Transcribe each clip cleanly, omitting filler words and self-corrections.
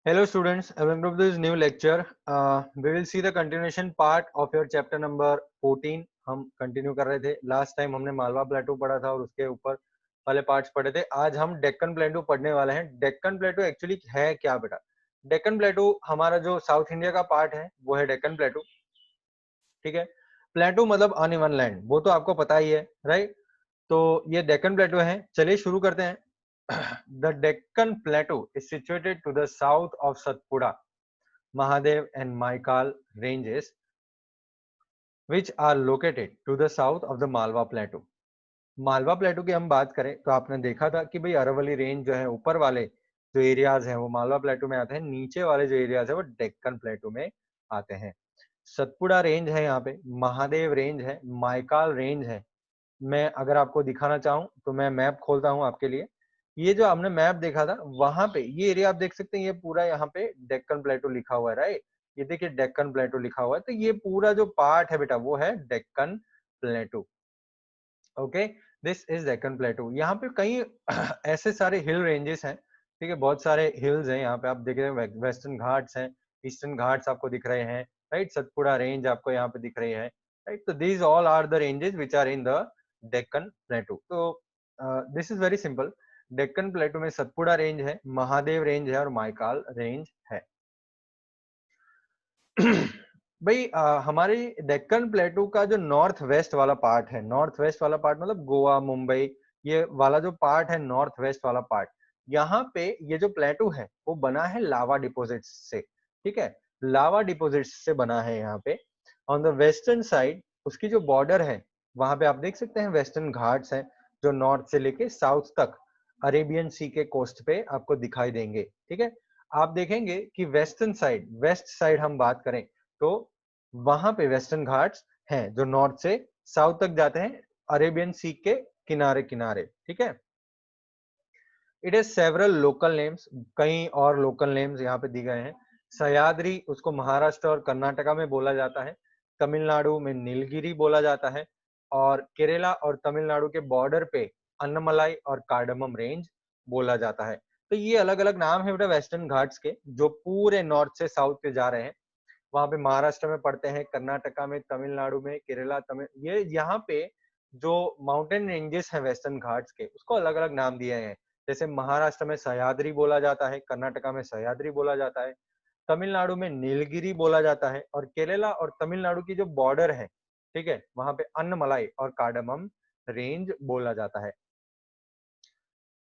Hello students, welcome to this new lecture. We will see the continuation part of your chapter number 14. हम continue कर रहे थे. Last time हमने मालवा प्लेटू पढ़ा था और उसके ऊपर वाले पार्ट्स पढ़े थे. आज हम डेक्कन प्लेटू पढ़ने वाले हैं. डेक्कन प्लेटू एक्चुअली है क्या बेटा? डेक्कन प्लेटू हमारा जो साउथ इंडिया का पार्ट है वो है डेक्कन प्लेटू. ठीक है. प्लेटू मतलब अनइवन लैंड, वो तो आपको पता ही है, राइट? तो ये डेक्कन प्लेटू है. चलिए शुरू करते हैं. The Deccan Plateau is situated to the south of Satpura, Mahadev and Maikal ranges, which are located to the south of the Malwa Plateau. Malwa प्लेटू की हम बात करें तो आपने देखा था कि भाई अरावली रेंज जो है ऊपर वाले जो एरियाज हैं वो मालवा प्लेटू में आते हैं, नीचे वाले जो एरियाज है वो डेक्कन प्लेटू में आते हैं. सतपुड़ा रेंज है, यहाँ पे महादेव रेंज है, माइकाल रेंज है. मैं अगर आपको दिखाना चाहूँ तो मैं मैप खोलता हूँ आपके लिए. ये जो हमने मैप देखा था वहां पे ये एरिया आप देख सकते हैं, ये पूरा यहाँ पे डेक्कन प्लेटू लिखा हुआ है, राइट? ये देखिए डेक्कन प्लेटू लिखा हुआ है, तो ये पूरा जो पार्ट है बेटा वो है Deccan प्लेटू. Okay, this is Deccan प्लेटू. यहाँ पे कई ऐसे सारे हिल रेंजेस हैं, ठीक है, बहुत सारे हिल्स हैं यहाँ पे. आप देख रहे हैं वेस्टर्न घाट्स हैं, ईस्टर्न घाट्स आपको दिख रहे हैं, राइट? सतपुड़ा रेंज आपको यहाँ पे दिख रही है, राइट? तो these all are the ranges which are in the Deccan plateau. तो this is very simple. Deccan plateau में सतपुड़ा रेंज है, महादेव रेंज है और माइकाल रेंज है. भाई हमारे डेक्कन प्लेटू का जो नॉर्थ वेस्ट वाला पार्ट है, नॉर्थ वेस्ट वाला पार्ट मतलब गोवा, मुंबई, ये वाला जो पार्ट है नॉर्थ वेस्ट वाला पार्ट, यहाँ पे ये जो प्लेटू है वो बना है लावा डिपोजिट्स से. ठीक है, लावा डिपोजिट्स से बना है यहाँ पे. ऑन द वेस्टर्न साइड उसकी जो बॉर्डर है वहां पे आप देख सकते हैं वेस्टर्न घाट्स हैं जो नॉर्थ से लेके साउथ तक अरेबियन सी के कोस्ट पे आपको दिखाई देंगे. ठीक है, आप देखेंगे कि वेस्टर्न साइड, वेस्ट साइड हम बात करें तो वहां पे वेस्टर्न घाट्स हैं जो नॉर्थ से साउथ तक जाते हैं अरेबियन सी के किनारे किनारे. ठीक है, it is several local names, कई और लोकल नेम्स यहाँ पे दिए गए हैं. सह्याद्री उसको महाराष्ट्र और कर्नाटका में बोला जाता है, तमिलनाडु में नीलगिरी बोला जाता है, और केरला और तमिलनाडु के बॉर्डर पे अन्नमलाई और कार्डमम रेंज बोला जाता है. तो ये अलग अलग नाम है बेटा वेस्टर्न घाट्स के जो पूरे नॉर्थ से साउथ पे जा रहे हैं. वहां पे महाराष्ट्र में पड़ते हैं, कर्नाटका में, तमिलनाडु में, केरला, तमिल, ये यहाँ पे जो माउंटेन रेंजेस हैं वेस्टर्न घाट्स के उसको अलग अलग नाम दिए हैं. जैसे महाराष्ट्र में सह्याद्री बोला जाता है, कर्नाटका में सह्याद्री बोला जाता है, तमिलनाडु में नीलगिरी बोला जाता है, और केरला और तमिलनाडु की जो बॉर्डर है, ठीक है, वहां पे अन्नमलाई और कार्डमम रेंज बोला जाता है.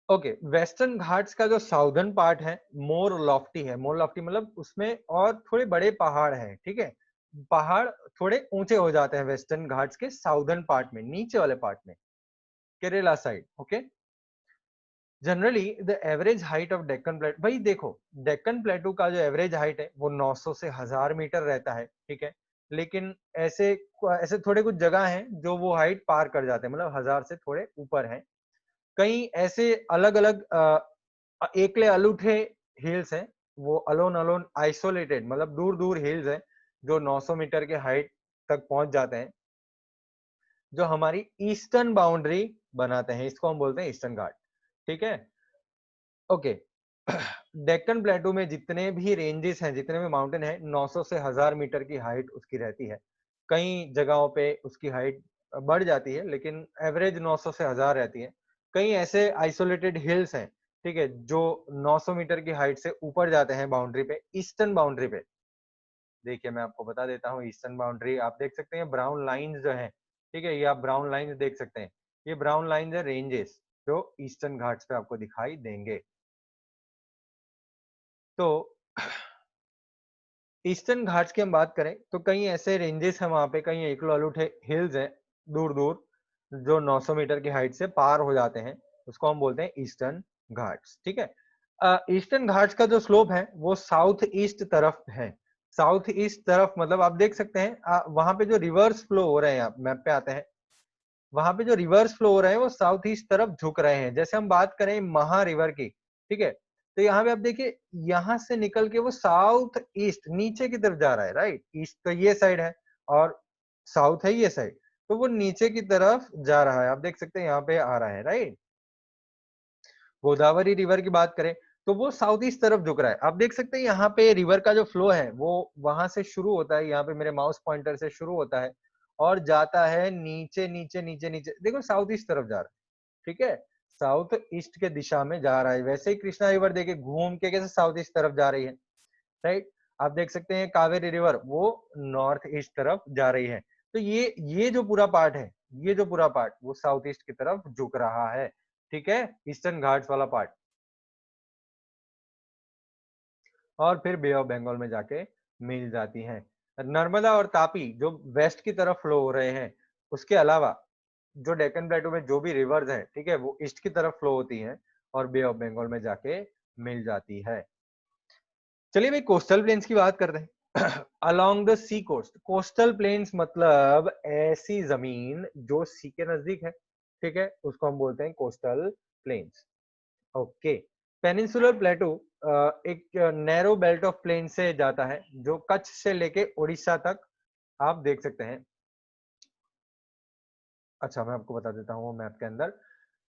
ओके, वेस्टर्न घाट्स का जो साउदर्न पार्ट है मोर लॉफ्टी है. मोर लॉफ्टी मतलब उसमें और थोड़े बड़े पहाड़ हैं. ठीक है, पहाड़ थोड़े ऊंचे हो जाते हैं वेस्टर्न घाट्स के साउदर्न पार्ट में, नीचे वाले पार्ट में, Kerala side. Okay, generally the average height of Deccan प्लेटू, भाई देखो डेक्कन प्लेटू का जो एवरेज हाइट है वो 900 से 1000 मीटर रहता है. ठीक है, लेकिन ऐसे ऐसे थोड़े कुछ जगह हैं जो वो हाइट पार कर जाते हैं, मतलब 1000 से थोड़े ऊपर है. कई ऐसे अलग अलग एकले अलूठे हिल्स हैं, वो अलोन अलोन आइसोलेटेड मतलब दूर दूर हिल्स हैं जो 900 मीटर के हाइट तक पहुंच जाते हैं, जो हमारी ईस्टर्न बाउंड्री बनाते हैं. इसको हम बोलते हैं ईस्टर्न घाट. ठीक है, ओके. डेक्कन प्लेटू में जितने भी रेंजेस हैं, जितने भी माउंटेन हैं, 900 से 1000 मीटर की हाइट उसकी रहती है. कई जगहों पे उसकी हाइट बढ़ जाती है लेकिन एवरेज 900 से 1000 रहती है. कई ऐसे आइसोलेटेड हिल्स हैं, ठीक है, जो 900 मीटर की हाइट से ऊपर जाते हैं बाउंड्री पे, ईस्टर्न बाउंड्री पे. देखिए मैं आपको बता देता हूँ, ईस्टर्न बाउंड्री आप देख सकते हैं ब्राउन लाइंस जो हैं, ठीक है, ये आप ब्राउन लाइंस देख सकते हैं. ये ब्राउन लाइंस है रेंजेस जो ईस्टर्न घाट्स पे आपको दिखाई देंगे. तो ईस्टर्न घाट्स की हम बात करें तो कई ऐसे रेंजेस हैं वहां पे, कई एकलो अलूठे हिल्स हैं दूर दूर जो 900 मीटर की हाइट से पार हो जाते हैं, उसको हम बोलते हैं ईस्टर्न घाट्स. ठीक है, ईस्टर्न घाट्स का जो स्लोप है वो साउथ ईस्ट तरफ है. साउथ ईस्ट तरफ मतलब आप देख सकते हैं वहां पे जो रिवर्स फ्लो हो रहे हैं, आप मैप पे आते हैं, वहां पे जो रिवर्स फ्लो हो रहे हैं वो साउथ ईस्ट तरफ झुक रहे हैं. जैसे हम बात करें महा रिवर की, ठीक है, तो यहाँ पे आप देखिए यहाँ से निकल के वो साउथ ईस्ट नीचे की तरफ जा रहा है, राइट? ईस्ट तो ये साइड है और साउथ है ये साइड, तो वो नीचे की तरफ जा रहा है. आप देख सकते हैं यहाँ पे आ रहा है, राइट? गोदावरी रिवर की बात करें तो वो साउथ ईस्ट तरफ झुक रहा है। आप देख सकते हैं यहाँ पे रिवर का जो फ्लो है वो वहां से शुरू होता है, यहाँ पे मेरे माउस पॉइंटर से शुरू होता है और जाता है नीचे नीचे नीचे नीचे, देखो साउथ ईस्ट तरफ जा रहा है, ठीक है, साउथ ईस्ट के दिशा में जा रहा है। वैसे ही कृष्णा रिवर देखिए घूम के कैसे साउथ ईस्ट तरफ जा रही है, राइट। आप देख सकते हैं कावेरी रिवर वो नॉर्थ ईस्ट तरफ जा रही है। तो ये जो पूरा पार्ट है, ये जो पूरा पार्ट वो साउथ ईस्ट की तरफ झुक रहा है, ठीक है, ईस्टर्न घाट्स वाला पार्ट। और फिर बे ऑफ बंगाल में जाके मिल जाती हैं। नर्मदा और तापी जो वेस्ट की तरफ फ्लो हो रहे हैं, उसके अलावा जो डेक्कन प्लेटो में जो भी रिवर्स हैं, ठीक है, वो ईस्ट की तरफ फ्लो होती हैं और बे ऑफ बंगाल में जाके मिल जाती है। चलिए भाई कोस्टल प्लेन्स की बात करते हैं। Along the sea coast, coastal plains मतलब ऐसी जमीन जो सी के नजदीक है, ठीक है, उसको हम बोलते हैं कोस्टल प्लेन्स। ओके, पेनिनसुलर प्लेटू एक नैरो बेल्ट ऑफ प्लेन से जाता है जो कच्छ से लेके उड़ीसा तक आप देख सकते हैं। अच्छा मैं आपको बता देता हूँ मैप के अंदर,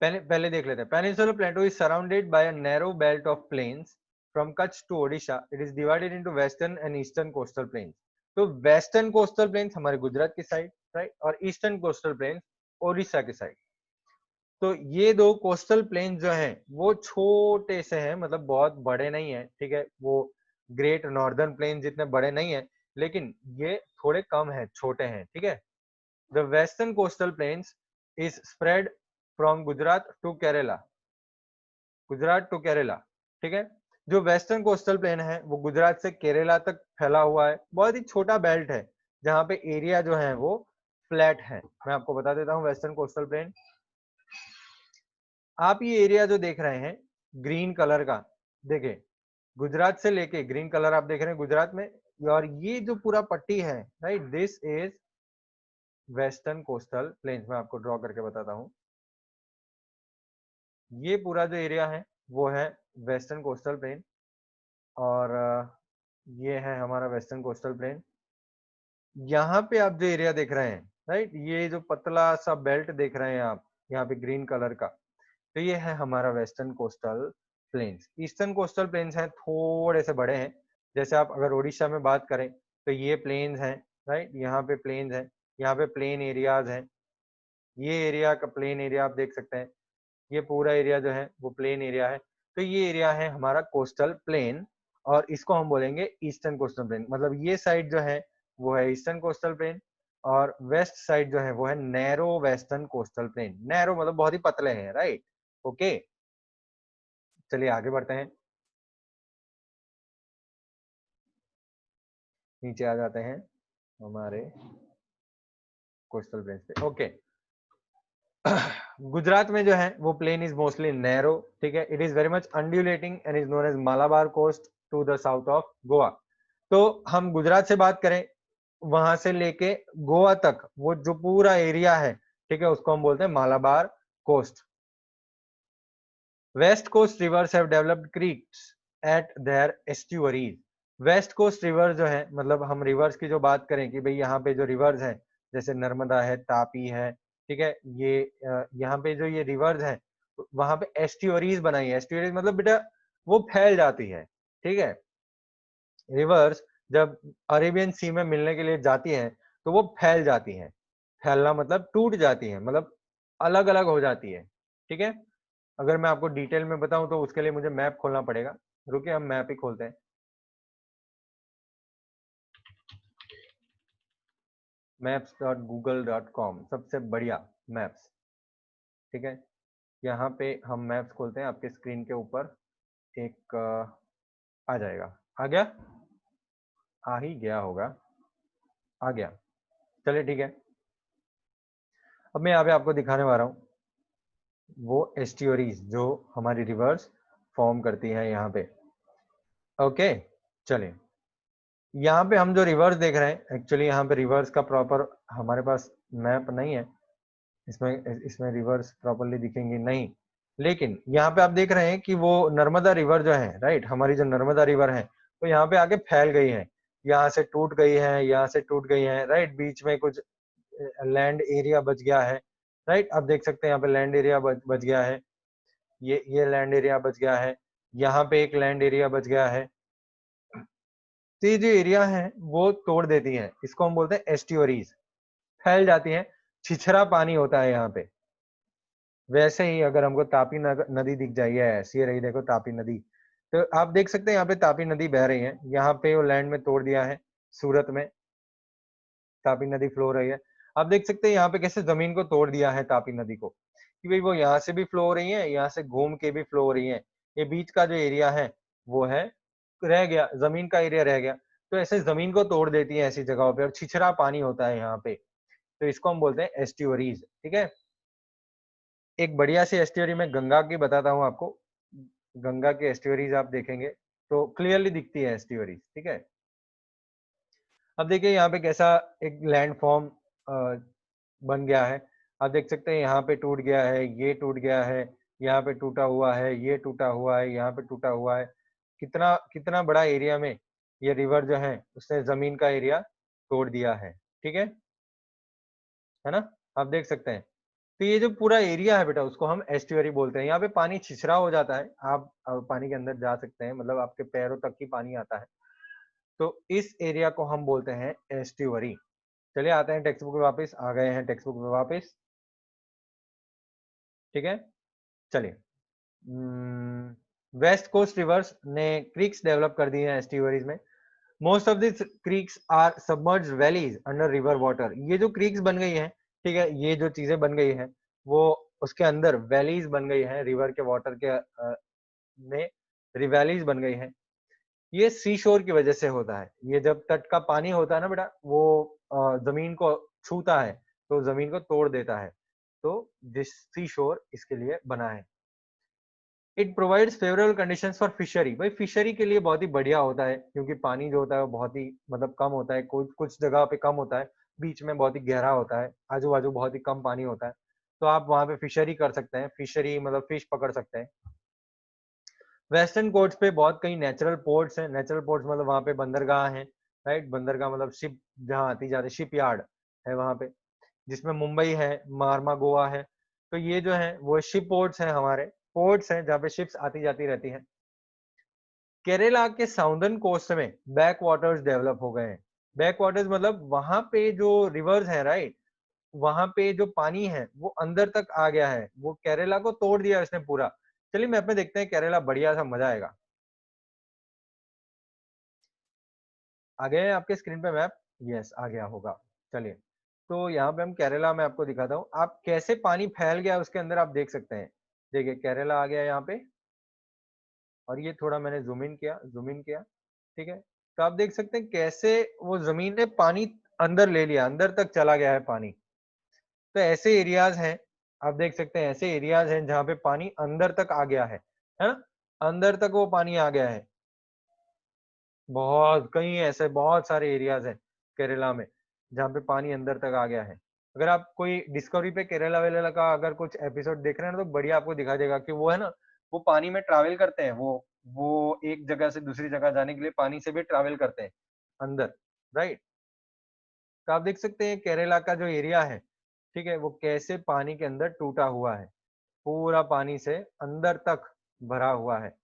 पहले देख लेते हैं। Peninsular plateau is surrounded by a narrow belt of plains from Kutch to Odisha. It is divided into western and eastern coastal plains. तो वेस्टर्न कोस्टल प्लेन्स हमारे गुजरात की साइड, राइट, और ईस्टर्न कोस्टल प्लेन्स ओडिशा की साइड। तो ये दो कोस्टल प्लेन जो हैं वो छोटे से हैं, मतलब बहुत बड़े नहीं है, ठीक है, वो ग्रेट नॉर्दर्न प्लेन जितने बड़े नहीं है, लेकिन ये थोड़े कम है, छोटे हैं, ठीक है। The western coastal plains is spread from Gujarat to Kerala, Gujarat to Kerala, ठीक है। जो वेस्टर्न कोस्टल प्लेन है वो गुजरात से केरला तक फैला हुआ है, बहुत ही छोटा बेल्ट है जहाँ पे एरिया जो है वो फ्लैट है। मैं आपको बता देता हूँ वेस्टर्न कोस्टल प्लेन। आप ये एरिया जो देख रहे हैं ग्रीन कलर का, देखिए गुजरात से लेके ग्रीन कलर आप देख रहे हैं गुजरात में, और ये जो पूरा पट्टी है, right, this is western coastal planes. मैं आपको ड्रॉ करके बताता हूँ, ये पूरा जो एरिया है वो है वेस्टर्न कोस्टल प्लेन, और ये है हमारा वेस्टर्न कोस्टल प्लेन। यहाँ पे आप जो एरिया देख रहे हैं, राइट, ये जो पतला सा बेल्ट देख रहे हैं आप यहाँ पे ग्रीन कलर का, तो ये है हमारा western coastal planes. Eastern coastal planes हैं थोड़े से बड़े हैं, जैसे आप अगर उड़ीसा में बात करें तो ये प्लेन्स हैं, राइट, यहाँ पे प्लेन्स हैं, यहाँ पे प्लेन एरियाज हैं, ये एरिया का प्लेन एरिया आप देख सकते हैं, ये पूरा एरिया जो है वो प्लेन एरिया है। तो ये एरिया है हमारा कोस्टल प्लेन, और इसको हम बोलेंगे ईस्टर्न कोस्टल प्लेन। मतलब ये साइड जो है वो है ईस्टर्न कोस्टल प्लेन, और वेस्ट साइड जो है वो है narrow western coastal plane. Narrow मतलब बहुत ही पतले हैं, राइट। ओके, चलिए आगे बढ़ते हैं, नीचे आ जाते हैं हमारे कोस्टल प्लेन पे। ओके, गुजरात में जो है वो प्लेन इज मोस्टली नैरो, ठीक है, it is very much undulating and is known as Malabar coast to the south of Goa. तो हम गुजरात से बात करें, वहां से लेके गोवा तक वो जो पूरा एरिया है, ठीक है, उसको हम बोलते हैं Malabar coast. West coast rivers have developed creeks at their estuaries. West coast river जो है, मतलब हम रिवर्स की जो बात करें कि भाई यहाँ पे जो रिवर्स हैं जैसे नर्मदा है, तापी है, ठीक है, ये यहाँ पे जो ये रिवर्स हैं वहां पे एस्ट्यूअरीज बनाई है। एस्ट्यूअरीज मतलब बेटा वो फैल जाती है, ठीक है। रिवर्स जब अरेबियन सी में मिलने के लिए जाती हैं तो वो फैल जाती हैं, फैलना मतलब टूट जाती है, मतलब अलग अलग हो जाती है, ठीक है। अगर मैं आपको डिटेल में बताऊं तो उसके लिए मुझे मैप खोलना पड़ेगा, रुकिए हम मैप ही खोलते हैं। maps.google.com सबसे बढ़िया मैप्स, ठीक है। यहाँ पे हम मैप्स खोलते हैं, आपके स्क्रीन के ऊपर एक आ जाएगा, आ गया, आ ही गया होगा, आ गया, चलिए ठीक है। अब मैं यहाँ पे आपको दिखाने वाला हूँ वो एस्ट्यूअरीज जो हमारी रिवर्स फॉर्म करती है यहाँ पे। ओके, चलिए यहाँ पे हम जो रिवर्स देख रहे हैं, एक्चुअली यहाँ पे रिवर्स का प्रॉपर हमारे पास मैप नहीं है, इसमें इसमें रिवर्स प्रॉपरली दिखेंगे नहीं, लेकिन यहाँ पे आप देख रहे हैं कि वो नर्मदा रिवर जो है, राइट, हमारी जो नर्मदा रिवर है वो यहाँ पे आके फैल गई है, यहाँ से टूट गई है, यहाँ से टूट गई है, राइट, बीच में कुछ लैंड एरिया बच गया है, राइट। आप देख सकते हैं यहाँ पे लैंड एरिया बच गया है, ये लैंड एरिया बच गया है, यहाँ पे एक लैंड एरिया बच गया है। तो ये जो एरिया है वो तोड़ देती है, इसको हम बोलते हैं एस्ट्यूअरीज, फैल जाती हैं, छिछरा पानी होता है यहाँ पे। वैसे ही अगर हमको तापी नदी दिख जाए, ऐसी रही देखो तापी नदी, तो आप देख सकते हैं यहाँ पे तापी नदी बह रही है, यहाँ पे वो लैंड में तोड़ दिया है, सूरत में तापी नदी फ्लो हो रही है। आप देख सकते हैं यहाँ पे कैसे जमीन को तोड़ दिया है तापी नदी को, कि भाई वो यहाँ से भी फ्लो हो रही है, यहाँ से घूम के भी फ्लो हो रही है। ये बीच का जो एरिया है वो है रह गया, जमीन का एरिया रह गया। तो ऐसे जमीन को तोड़ देती है ऐसी जगहों पे, और छिछरा पानी होता है यहाँ पे, तो इसको हम बोलते हैं एस्ट्यूअरीज। ठीक है, एक बढ़िया सी एस्ट्यूअरी में गंगा की बताता हूँ आपको। गंगा की एस्ट्यूअरीज आप देखेंगे तो क्लियरली दिखती है एस्ट्यूअरीज। ठीक है, अब देखिए यहाँ पे कैसा एक लैंड फॉर्म बन गया है। आप देख सकते हैं यहाँ पे टूट गया है, ये टूट गया है, यहाँ पे टूटा हुआ है, ये टूटा हुआ है, यहाँ पे टूटा हुआ है। कितना कितना बड़ा एरिया में ये रिवर जो है उसने जमीन का एरिया तोड़ दिया है। ठीक है ना, आप देख सकते हैं। तो ये जो पूरा एरिया है बेटा उसको हम एस्ट्यूअरी बोलते हैं। यहाँ पे पानी छिछरा हो जाता है, आप पानी के अंदर जा सकते हैं, मतलब आपके पैरों तक ही पानी आता है, तो इस एरिया को हम बोलते हैं एस्ट्यूअरी। चलिए आते हैं टेक्स्ट बुक पे वापस, आ गए हैं टेक्स्ट बुक पे वापस। ठीक है, चलिए। वेस्ट कोस्ट रिवर्स ने क्रीक्स डेवलप कर दी हैं एस्ट्यूअरीज में। Most of this creeks are submerged valleys under river water. ये जो क्रीक्स बन गई हैं, ठीक है, ये जो चीजें बन गई हैं वो उसके अंदर वैलीज बन गई हैं, रिवर के वाटर के में रिवैलीज बन गई हैं। ये सी शोर की वजह से होता है। ये जब तट का पानी होता है ना बेटा, वो जमीन को छूता है तो जमीन को तोड़ देता है, तो दिस सी शोर इसके लिए बना है। It provides favourable conditions for fishery. भाई फिशरी के लिए बहुत ही बढ़िया होता है, क्योंकि पानी जो होता है वो बहुत ही मतलब कम होता है, कुछ कुछ जगह पे कम होता है, बीच में बहुत ही गहरा होता है, आजू बाजू बहुत ही कम पानी होता है, तो आप वहां पे फिशरी कर सकते हैं। फिशरी मतलब फिश पकड़ सकते हैं। वेस्टर्न कोस्ट पे बहुत कई नेचुरल पोर्ट्स हैं। नेचुरल पोर्ट्स मतलब वहां पे बंदरगाह हैं, राइट। बंदरगाह मतलब शिप जहाँ आती जाती, शिप यार्ड है वहां पे, जिसमें मुंबई है, मारमा गोवा है। तो ये जो है वो शिप पोर्ट्स हैं, हमारे पोर्ट्स हैं जहाँ पे शिप्स आती जाती रहती हैं। केरला के साउदर्न कोस्ट में बैक वाटर्स डेवलप हो गए हैं। बैक वाटर्स मतलब वहां पे जो रिवर्स है, राइट, वहां पे जो पानी है वो अंदर तक आ गया है, वो केरला को तोड़ दिया इसने पूरा। चलिए मैप में देखते हैं केरला, बढ़िया सा मजा आएगा। आ गया है आपके स्क्रीन पे मैप? यस आ गया होगा। चलिए, तो यहाँ पे हम केरला में आपको दिखाता हूँ, आप कैसे पानी फैल गया उसके अंदर, आप देख सकते हैं। देखिए केरला आ गया यहाँ पे, और ये थोड़ा मैंने जूम इन किया। ठीक है, तो आप देख सकते हैं कैसे वो जमीन ने पानी अंदर ले लिया, अंदर तक चला गया है पानी। तो ऐसे एरियाज हैं, आप देख सकते हैं ऐसे एरियाज हैं जहाँ पे पानी अंदर तक आ गया है ना, अंदर तक वो पानी आ गया है। बहुत कई ऐसे बहुत सारे एरियाज हैं केरला में जहाँ पे पानी अंदर तक आ गया है। अगर आप कोई डिस्कवरी पे केरला वेरला का अगर कुछ एपिसोड देख रहे हैं ना, तो बढ़िया आपको दिखा देगा कि वो है ना, वो पानी में ट्रैवल करते हैं, वो एक जगह से दूसरी जगह जाने के लिए पानी से भी ट्रैवल करते हैं अंदर, राइट। तो आप देख सकते हैं केरला का जो एरिया है, ठीक है, वो कैसे पानी के अंदर टूटा हुआ है, पूरा पानी से अंदर तक भरा हुआ है,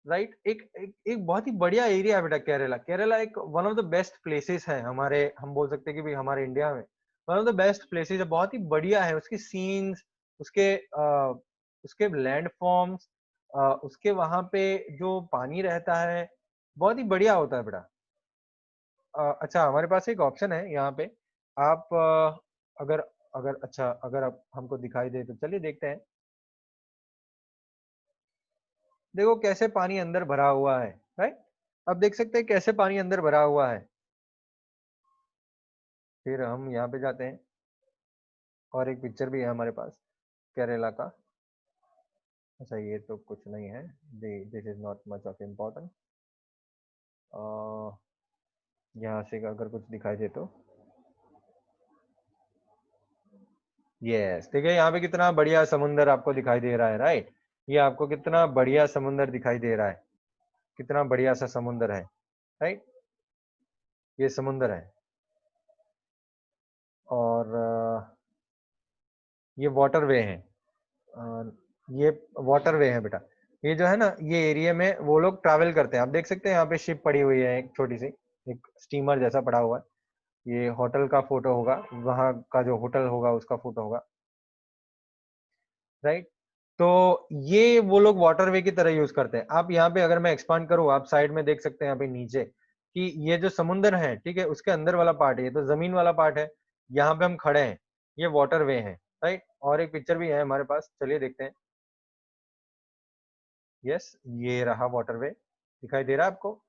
राइट। एक बहुत ही बढ़िया एरिया है बेटा केरला। केरला एक one of the best places है हमारे, हम बोल सकते हैं कि भाई हमारे इंडिया में one of the best places है, बहुत ही बढ़िया है उसकी सीन्स, उसके उसके लैंड फॉर्म्स, उसके वहां पे जो पानी रहता है बहुत ही बढ़िया होता है बेटा। अच्छा हमारे पास एक ऑप्शन है यहाँ पे, आप अगर अगर अच्छा अगर आप हमको दिखाई दे तो चलिए देखते हैं। देखो कैसे पानी अंदर भरा हुआ है, राइट। अब देख सकते हैं कैसे पानी अंदर भरा हुआ है। फिर हम यहाँ पे जाते हैं, और एक पिक्चर भी है हमारे पास केरला का। अच्छा ये तो कुछ नहीं है, this is not much of important. यहाँ से अगर कुछ दिखाई दे तो, यस ठीक है, यहाँ पे कितना बढ़िया समुंदर आपको दिखाई दे रहा है, राइट। ये आपको कितना बढ़िया समुंदर दिखाई दे रहा है, कितना बढ़िया सा समुंदर है, राइट। ये समुंदर है, और ये वाटरवे है, ये वाटरवे है बेटा। ये जो है ना, ये एरिया में वो लोग ट्रैवल करते हैं। आप देख सकते हैं यहाँ पे शिप पड़ी हुई है, एक छोटी सी, एक स्टीमर जैसा पड़ा हुआ है। ये होटल का फोटो होगा, वहां का जो होटल होगा उसका फोटो होगा, राइट। तो ये वो लोग वाटरवे की तरह यूज करते हैं। आप यहाँ पे अगर मैं एक्सपांड करूँ, आप साइड में देख सकते हैं यहाँ पे नीचे कि ये जो समुद्र है, ठीक है, उसके अंदर वाला पार्ट है, ये तो जमीन वाला पार्ट है, यहाँ पे हम खड़े हैं, ये वाटरवे है, राइट। और एक पिक्चर भी है हमारे पास, चलिए देखते हैं। यस, ये रहा वाटरवे, दिखाई दे रहा है आपको?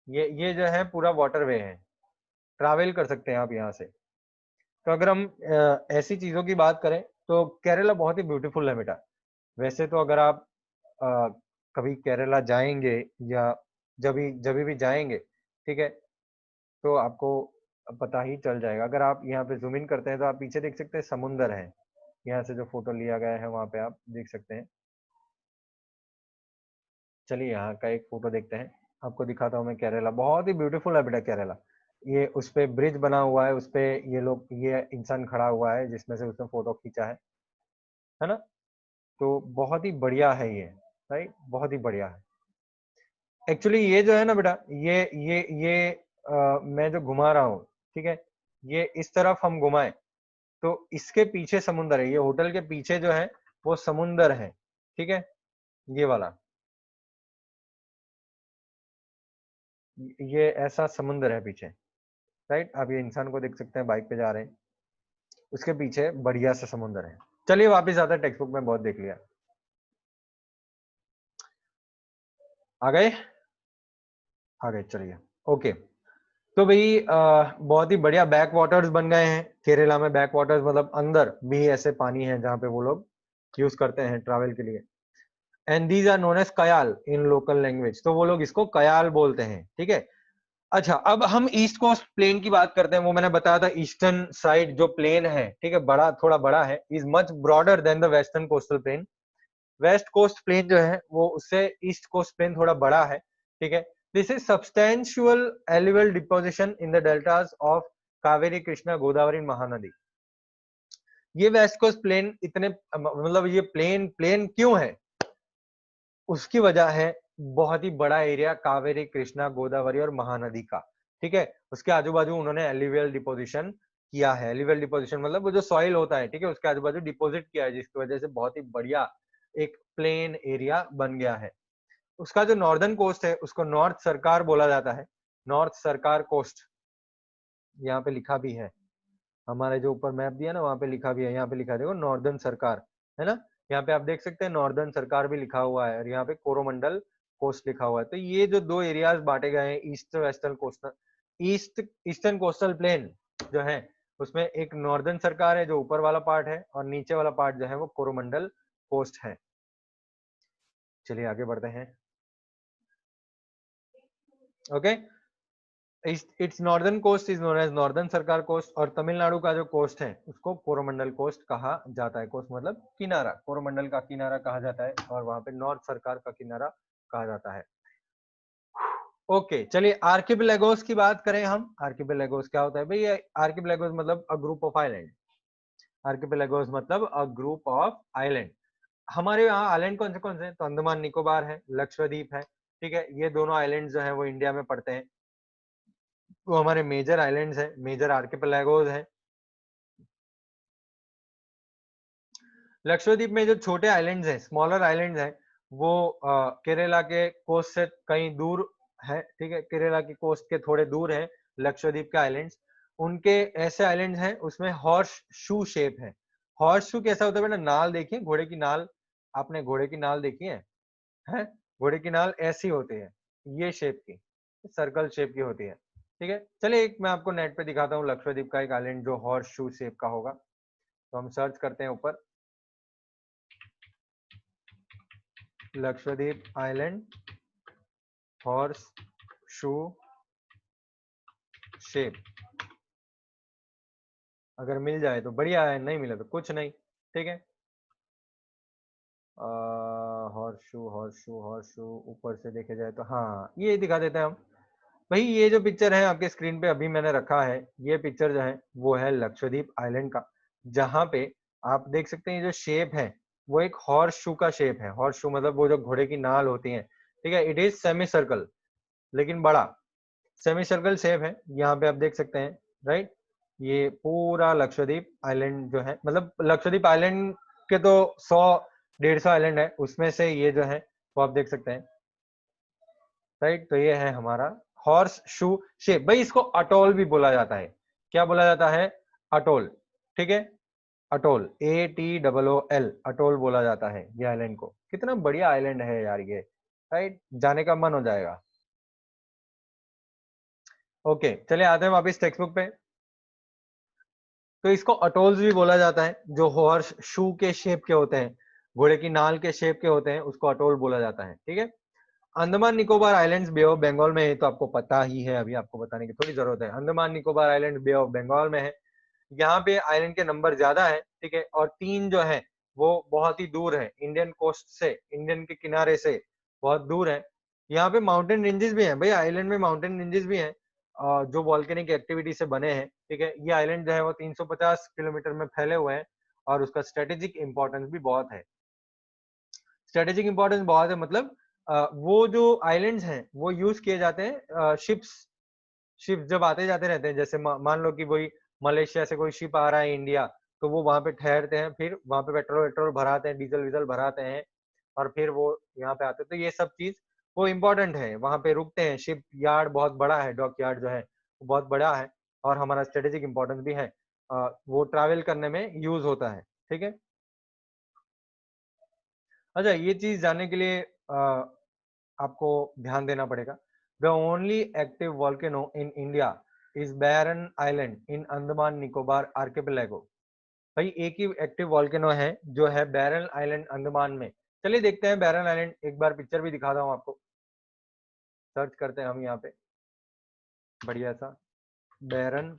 ये जो है पूरा वाटरवे है, ट्रैवल कर सकते हैं आप यहाँ से। तो अगर हम ऐसी चीजों की बात करें तो केरला बहुत ही ब्यूटीफुल है बेटा। वैसे तो अगर आप अ, कभी केरला जाएंगे या जब भी जाएंगे, ठीक है, तो आपको पता ही चल जाएगा। अगर आप यहाँ पे जूम इन करते हैं तो आप पीछे देख सकते हैं समुंदर है, यहाँ से जो फोटो लिया गया है वहां पे आप देख सकते हैं। चलिए यहाँ का एक फोटो देखते हैं, आपको दिखाता हूँ मैं। केरला बहुत ही ब्यूटीफुल है बेटा केरला। ये उस पे ब्रिज बना हुआ है, उस पे ये लोग, ये इंसान खड़ा हुआ है जिसमें से उसने फोटो खींचा है ना। तो बहुत ही बढ़िया है ये, राइट, बहुत ही बढ़िया है। एक्चुअली ये जो है ना बेटा, ये मैं जो घुमा रहा हूँ, ठीक है, ये इस तरफ हम घुमाए तो इसके पीछे समुंदर है, ये होटल के पीछे जो है वो समुंदर है, ठीक है, ये वाला, ये ऐसा समुंदर है पीछे, राइट। आप ये इंसान को देख सकते हैं, बाइक पे जा रहे हैं, उसके पीछे बढ़िया सा समुंदर है। चलिए वापिस आता है, टेक्स्ट बुक में बहुत देख लिया, आ गए, आ गए, चलिए, ओके। तो भाई बहुत ही बढ़िया बैक वाटर्स बन गए हैं केरला में। बैक वाटर्स मतलब अंदर भी ऐसे पानी है जहाँ पे वो लोग यूज करते हैं ट्रैवल के लिए। And these are known as kayal in local language, तो वो लोग इसको कयाल बोलते हैं, ठीक है। अच्छा, अब हम ईस्ट कोस्ट प्लेन की बात करते हैं। वो मैंने बताया था, ईस्टर्न साइड जो प्लेन है, ठीक है, बड़ा, थोड़ा बड़ा है, is much broader than the western coastal plain. West coast plain जो है वो उससे ईस्ट कोस्ट प्लेन थोड़ा बड़ा है, ठीक है। This is substantial alluvial deposition in the deltas of Kaveri, Krishna, Godavari, Mahanadi. ये वेस्ट कोस्ट प्लेन इतने, मतलब ये प्लेन प्लेन क्यों है, उसकी वजह है बहुत ही बड़ा एरिया कावेरी, कृष्णा, गोदावरी और महानदी का, ठीक है। उसके आजू बाजू उन्होंने एलुवियल डिपोजिशन किया है। एलुवियल डिपोजिशन मतलब वो जो सॉइल होता है, ठीक है, उसके आजू बाजू डिपोजिट किया है, जिसकी वजह से बहुत ही बढ़िया एक प्लेन एरिया बन गया है। उसका जो नॉर्दर्न कोस्ट है उसको नॉर्थ सरकार बोला जाता है, नॉर्थ सरकार कोस्ट। यहाँ पे लिखा भी है, हमारे जो ऊपर मैप दिया ना वहां पे लिखा भी है, यहाँ पे लिखा है देखो, नॉर्दर्न सरकार, है ना। यहाँ पे आप देख सकते हैं नॉर्दर्न सरकार भी लिखा हुआ है, और यहाँ पे कोरोमंडल कोस्ट लिखा हुआ है। तो ये जो दो एरियाज बांटे गए हैं, east western coastal, eastern coastal plain जो है, उसमें एक नॉर्दर्न सरकार है जो ऊपर वाला पार्ट है, और नीचे वाला पार्ट जो है वो कोरोमंडल कोस्ट है। चलिए आगे बढ़ते हैं, okay. It's northern coast is known as northern Circar coast, और तमिलनाडु का जो कोस्ट है उसको कोरोमंडल कोस्ट कहा जाता है। कोस्ट मतलब किनारा, कोरोमंडल का किनारा कहा जाता है, और वहां पे नॉर्थ सरकार का किनारा कहा जाता है। ओके, चलिए आर्किपेलागोस की बात करें हम। आर्किपेलागोस क्या होता है भाई? आर्किपेलागोस मतलब अ ग्रुप ऑफ आइलैंड। आर्किपेलागोस मतलब अ ग्रुप ऑफ आइलैंड। हमारे यहाँ आइलैंड कौन से हैं? तो अंडमान निकोबार है, लक्षद्वीप है, ठीक है। ये दोनों आइलैंड जो है वो इंडिया में पड़ते हैं, वो हमारे मेजर आइलैंड्स हैं, मेजर आर्किपेलागोस हैं। लक्षद्वीप में जो छोटे आइलैंड्स हैं, स्मॉलर आइलैंड्स हैं, वो केरला के कोस्ट से कहीं दूर है, ठीक है। केरला की कोस्ट के थोड़े दूर है लक्षद्वीप के आइलैंड्स। उनके ऐसे आइलैंड्स हैं उसमें हॉर्स शू शेप है। हॉर्स शू कैसा होता है बेटा? नाल देखिए, घोड़े की नाल, आपने घोड़े की नाल देखी है? घोड़े की नाल ऐसी होती है, ये शेप की, सर्कल शेप की होती है, ठीक है। चलिए एक मैं आपको नेट पे दिखाता हूँ लक्षद्वीप का एक आइलैंड जो हॉर्स शू शेप का होगा। तो हम सर्च करते हैं ऊपर, Lakshadweep island horse shoe shape. अगर मिल जाए तो बढ़िया है, नहीं मिला तो कुछ नहीं, ठीक है। हॉर्स शू ऊपर से देखे जाए तो हाँ, ये दिखा देते हैं हम। भाई ये जो पिक्चर है आपके स्क्रीन पे अभी मैंने रखा है, ये पिक्चर जो है वो है लक्षद्वीप आइलैंड का, जहां पे आप देख सकते हैं ये जो शेप है, वो एक हॉर्स शू का शेप है। हॉर्स शू मतलब वो जो घोड़े की नाल होती है, ठीक है। इट इज सेमी सर्कल, लेकिन बड़ा सेमी सर्कल शेप है। यहाँ पे आप देख सकते हैं, राइट। ये पूरा लक्षद्वीप आइलैंड जो है, मतलब लक्षद्वीप आइलैंड के तो 100-150 आइलैंड है, उसमें से ये जो है वो आप देख सकते हैं, राइट। तो ये है हमारा हॉर्स शू शेप। भाई इसको अटोल भी बोला जाता है। क्या बोला जाता है? अटोल, ठीक है। अटोल, ATOOL, अटोल बोला जाता है ये आइलैंड को। कितना बढ़िया आइलैंड है यार ये, राइट। जाने का मन हो जाएगा। ओके, चलिए आते हैं वापिस टेक्स्ट बुक पे। तो इसको अटोल्स भी बोला जाता है, जो हॉर्स शू के शेप के होते हैं, घोड़े की नाल के शेप के होते हैं, उसको अटोल बोला जाता है, ठीक है। Andaman Nicobar islands bay of Bengal में है, तो आपको पता ही है, अभी आपको बताने की थोड़ी जरूरत है। Andaman Nicobar island bay of Bengal में है। यहाँ पे आइलैंड के नंबर ज्यादा है, ठीक है। और 3 जो है वो बहुत ही दूर है इंडियन कोस्ट से, इंडियन के किनारे से बहुत दूर है। यहाँ पे माउंटेन रेंजेस भी हैं भाई, आइलैंड में माउंटेन रेंजेस भी हैं जो वॉल्केनिक एक्टिविटी से बने हैं, ठीक है। ये आइलैंड जो है वो 350 किलोमीटर में फैले हुए हैं, और उसका स्ट्रेटेजिक इंपॉर्टेंस भी बहुत है। स्ट्रेटेजिक इंपॉर्टेंस बहुत है, मतलब वो जो आइलैंड्स हैं वो यूज किए जाते हैं शिप्स। शिप जब आते जाते रहते हैं, जैसे मान लो कि वही मलेशिया से कोई शिप आ रहा है इंडिया, तो वो वहां पे ठहरते हैं, फिर वहां पे पेट्रोल वेट्रोल भराते हैं, डीजल वीजल भराते हैं, और फिर वो यहाँ पे आते हैं। तो ये सब चीज वो इम्पोर्टेंट है, वहां पे रुकते हैं। शिप यार्ड बहुत बड़ा है, डॉक यार्ड जो है वो बहुत बड़ा है, और हमारा स्ट्रेटेजिक इंपॉर्टेंस भी है। वो ट्रैवल करने में यूज होता है, ठीक है। अच्छा, ये चीज जानने के लिए आपको ध्यान देना पड़ेगा। The only active volcano in India is Barren Island in Andaman Nicobar archipelago. भाई एक ही एक्टिव वॉल्केनो है जो है बैरन आइलैंड अंडमान में। चलिए देखते हैं बैरन आइलैंड, एक बार पिक्चर भी दिखाता हूँ आपको। सर्च करते हैं हम यहाँ पे बढ़िया सा, बैरन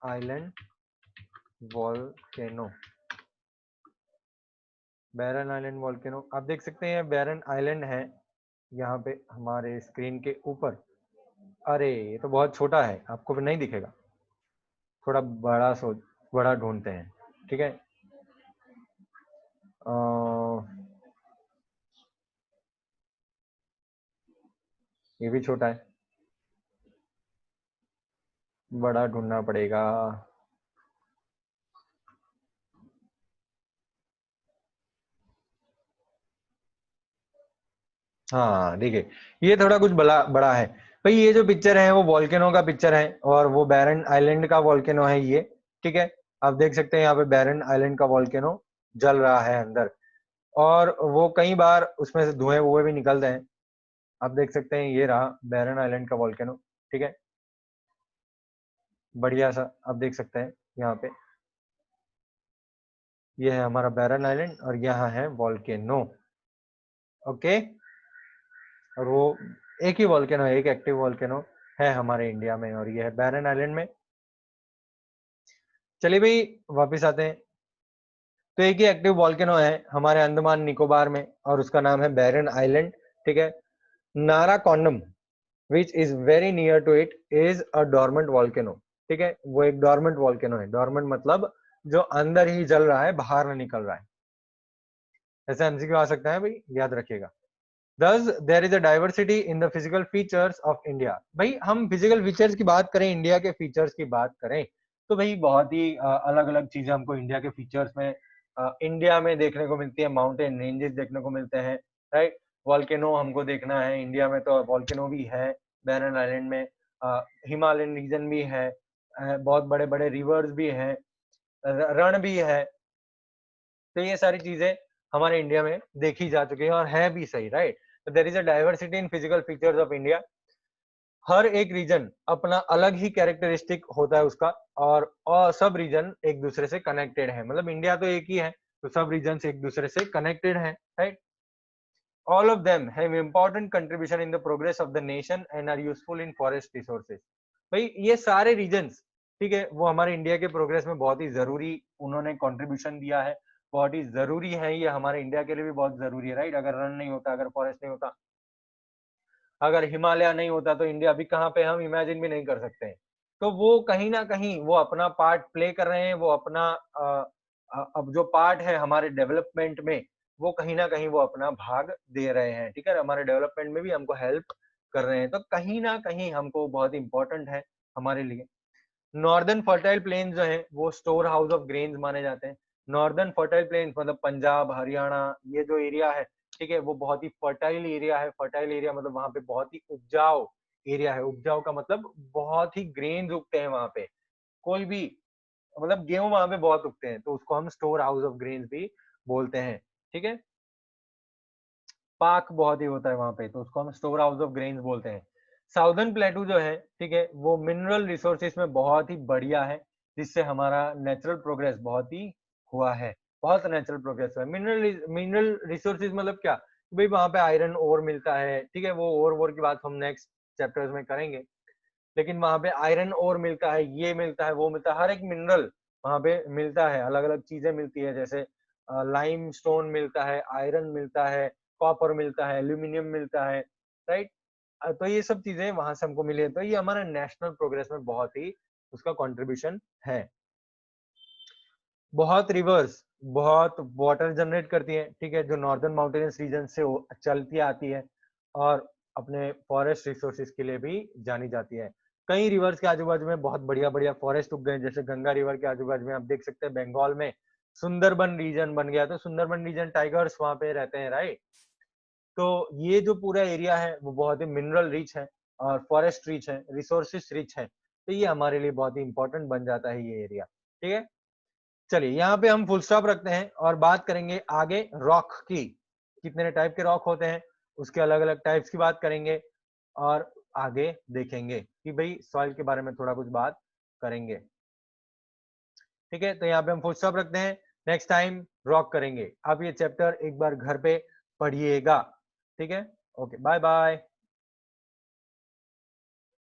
आइलैंड वॉल्केनो। बैरन आइलैंड वॉल्केनो आप देख सकते हैं, बैरन आइलैंड है यहाँ पे हमारे स्क्रीन के ऊपर। अरे ये तो बहुत छोटा है, आपको भी नहीं दिखेगा, थोड़ा बड़ा बड़ा ढूंढते हैं, ठीक है। अ, ये भी छोटा है, बड़ा ढूंढना पड़ेगा। हाँ देखिए, ये थोड़ा कुछ बड़ा बड़ा है। भाई ये जो पिक्चर है वो वॉल्केनो का पिक्चर है, और वो बैरन आइलैंड का वॉल्केनो है ये, ठीक है। आप देख सकते हैं यहाँ पे बैरन आइलैंड का वॉल्केनो जल रहा है अंदर, और वो कई बार उसमें से धुएं वुएं भी निकलते हैं। आप देख सकते हैं ये रहा बैरन आइलैंड का वॉल्केनो, ठीक है। बढ़िया सा आप देख सकते हैं यहाँ पे, ये है हमारा बैरन आइलैंड, और यहाँ है वॉल्केनो, ओके। और वो एक ही वॉल्केनो है, एक एक्टिव वॉल्केनो है हमारे इंडिया में, और ये है बैरन आइलैंड में। चलिए भाई वापस आते हैं। तो एक ही एक्टिव वॉल्केनो है हमारे अंडमान निकोबार में, और उसका नाम है बैरन आइलैंड, ठीक है। Narcondam which is very near to it is a dormant volcano, ठीक है। वो एक डोरमेंट वॉल्केनो है। डोरमेंट मतलब जो अंदर ही जल रहा है, बाहर नहीं निकल रहा है। ऐसे एमसीक्यू आ सकता है भाई, याद रखिएगा। Thus, there is a diversity in the physical features of India. भाई हम फिजिकल फीचर्स की बात करें, इंडिया के फीचर्स की बात करें, तो भाई बहुत ही अलग अलग चीजें हमको इंडिया के फीचर्स में इंडिया में देखने को मिलती है। माउंटेन रेंजेस देखने को मिलते हैं, राइट। वॉल्केनो हमको देखना है, इंडिया में तो वॉल्केनो भी है बैरन आइलैंड में। हिमालयन रीजन भी है, बहुत बड़े बड़े रिवर्स भी हैं, रण भी है। तो ये सारी चीजें हमारे इंडिया में देखी जा चुकी है, और है भी सही, राइट। तो there is a diversity in physical features of India. हर एक रीजन अपना अलग ही कैरेक्टरिस्टिक होता है उसका, और सब रीजन एक दूसरे से कनेक्टेड है। मतलब इंडिया तो एक ही है, तो सब रीजन एक दूसरे से कनेक्टेड है, right. All of them have important contribution in the progress of the nation and are useful in forest resources. भाई ये सारे रीजन्स, ठीक है, वो हमारे इंडिया के प्रोग्रेस में बहुत ही जरूरी उन्होंने कंट्रीब्यूशन दिया है, बहुत ही जरूरी है। ये हमारे इंडिया के लिए भी बहुत जरूरी है, राइट। अगर रन नहीं होता, अगर फॉरेस्ट नहीं होता, अगर हिमालय नहीं होता, तो इंडिया अभी कहाँ पे हम इमेजिन भी नहीं कर सकते हैं। तो वो कहीं ना कहीं वो अपना पार्ट प्ले कर रहे हैं, वो अपना अब जो पार्ट है हमारे डेवलपमेंट में, वो कहीं ना कहीं वो अपना भाग दे रहे हैं, ठीक है, हमारे डेवलपमेंट में भी हमको हेल्प कर रहे हैं, तो कहीं ना कहीं हमको बहुत इंपॉर्टेंट है हमारे लिए। नॉर्दर्न फर्टाइल प्लेन्स जो है वो स्टोर हाउस ऑफ ग्रेन्स माने जाते हैं। नॉर्दर्न फर्टाइल प्लेन्स मतलब पंजाब, हरियाणा, ये जो एरिया है, ठीक है, वो बहुत ही फर्टाइल एरिया है। फर्टाइल एरिया मतलब वहां पे बहुत ही उपजाऊ एरिया है। उपजाऊ का मतलब बहुत ही ग्रेन्स उगते हैं वहां पे। कोई भी मतलब गेहूं वहां पे बहुत उगते हैं, तो उसको हम स्टोर हाउस ऑफ ग्रेन्स भी बोलते हैं, ठीक है। पाक बहुत ही होता है वहां पे, तो उसको हम स्टोर हाउस ऑफ ग्रेन्स बोलते हैं। साउदर्न प्लेटू जो है, ठीक है, वो मिनरल रिसोर्सेज में बहुत ही बढ़िया है, जिससे हमारा नेचुरल प्रोग्रेस बहुत ही हुआ है। बहुत नेचुरल प्रोग्रेस हुआ है। मिनरल मिनरल रिसोर्सेज मतलब क्या, भाई वहां पे आयरन ओर मिलता है, ठीक है, वो ओर वोर की बात हम नेक्स्ट चैप्टर्स में करेंगे। लेकिन वहां पे आयरन ओर मिलता है, ये मिलता है, वो मिलता है, हर एक मिनरल वहां पे मिलता है, अलग अलग चीजें मिलती है, जैसे लाइम स्टोन मिलता है, आयरन मिलता है, कॉपर मिलता है, एल्यूमिनियम मिलता है, राइट। तो ये सब चीजें वहां से हमको मिली है, तो ये हमारा नेशनल प्रोग्रेस में बहुत ही उसका कंट्रीब्यूशन है। बहुत रिवर्स बहुत वाटर जनरेट करती है, ठीक है, जो नॉर्दर्न माउंटेनियस रीजन से चलती आती है और अपने फॉरेस्ट रिसोर्सेज के लिए भी जानी जाती है। कई रिवर्स के आजू बाजू में बहुत बढ़िया बढ़िया फॉरेस्ट उग गए, जैसे गंगा रिवर के आजू बाजू में आप देख सकते हैं बंगाल में सुंदरबन रीजन बन गया, तो सुंदरबन रीजन टाइगर्स वहां पे रहते हैं, राइट। तो ये जो पूरा एरिया है वो बहुत ही मिनरल रिच है और फॉरेस्ट रिच है, रिसोर्सेस रिच है, तो ये हमारे लिए बहुत ही इंपॉर्टेंट बन जाता है ये एरिया, ठीक है। चलिए यहाँ पे हम फुल स्टॉप रखते हैं और बात करेंगे आगे रॉक की। कितने टाइप के रॉक होते हैं, उसके अलग अलग टाइप्स की बात करेंगे और आगे देखेंगे कि भाई सॉइल के बारे में थोड़ा कुछ बात करेंगे, ठीक है। तो यहाँ पे हम फुल स्टॉप रखते हैं, नेक्स्ट टाइम रॉक करेंगे। आप ये चैप्टर एक बार घर पे पढ़िएगा, ठीक है। Okay, bye bye.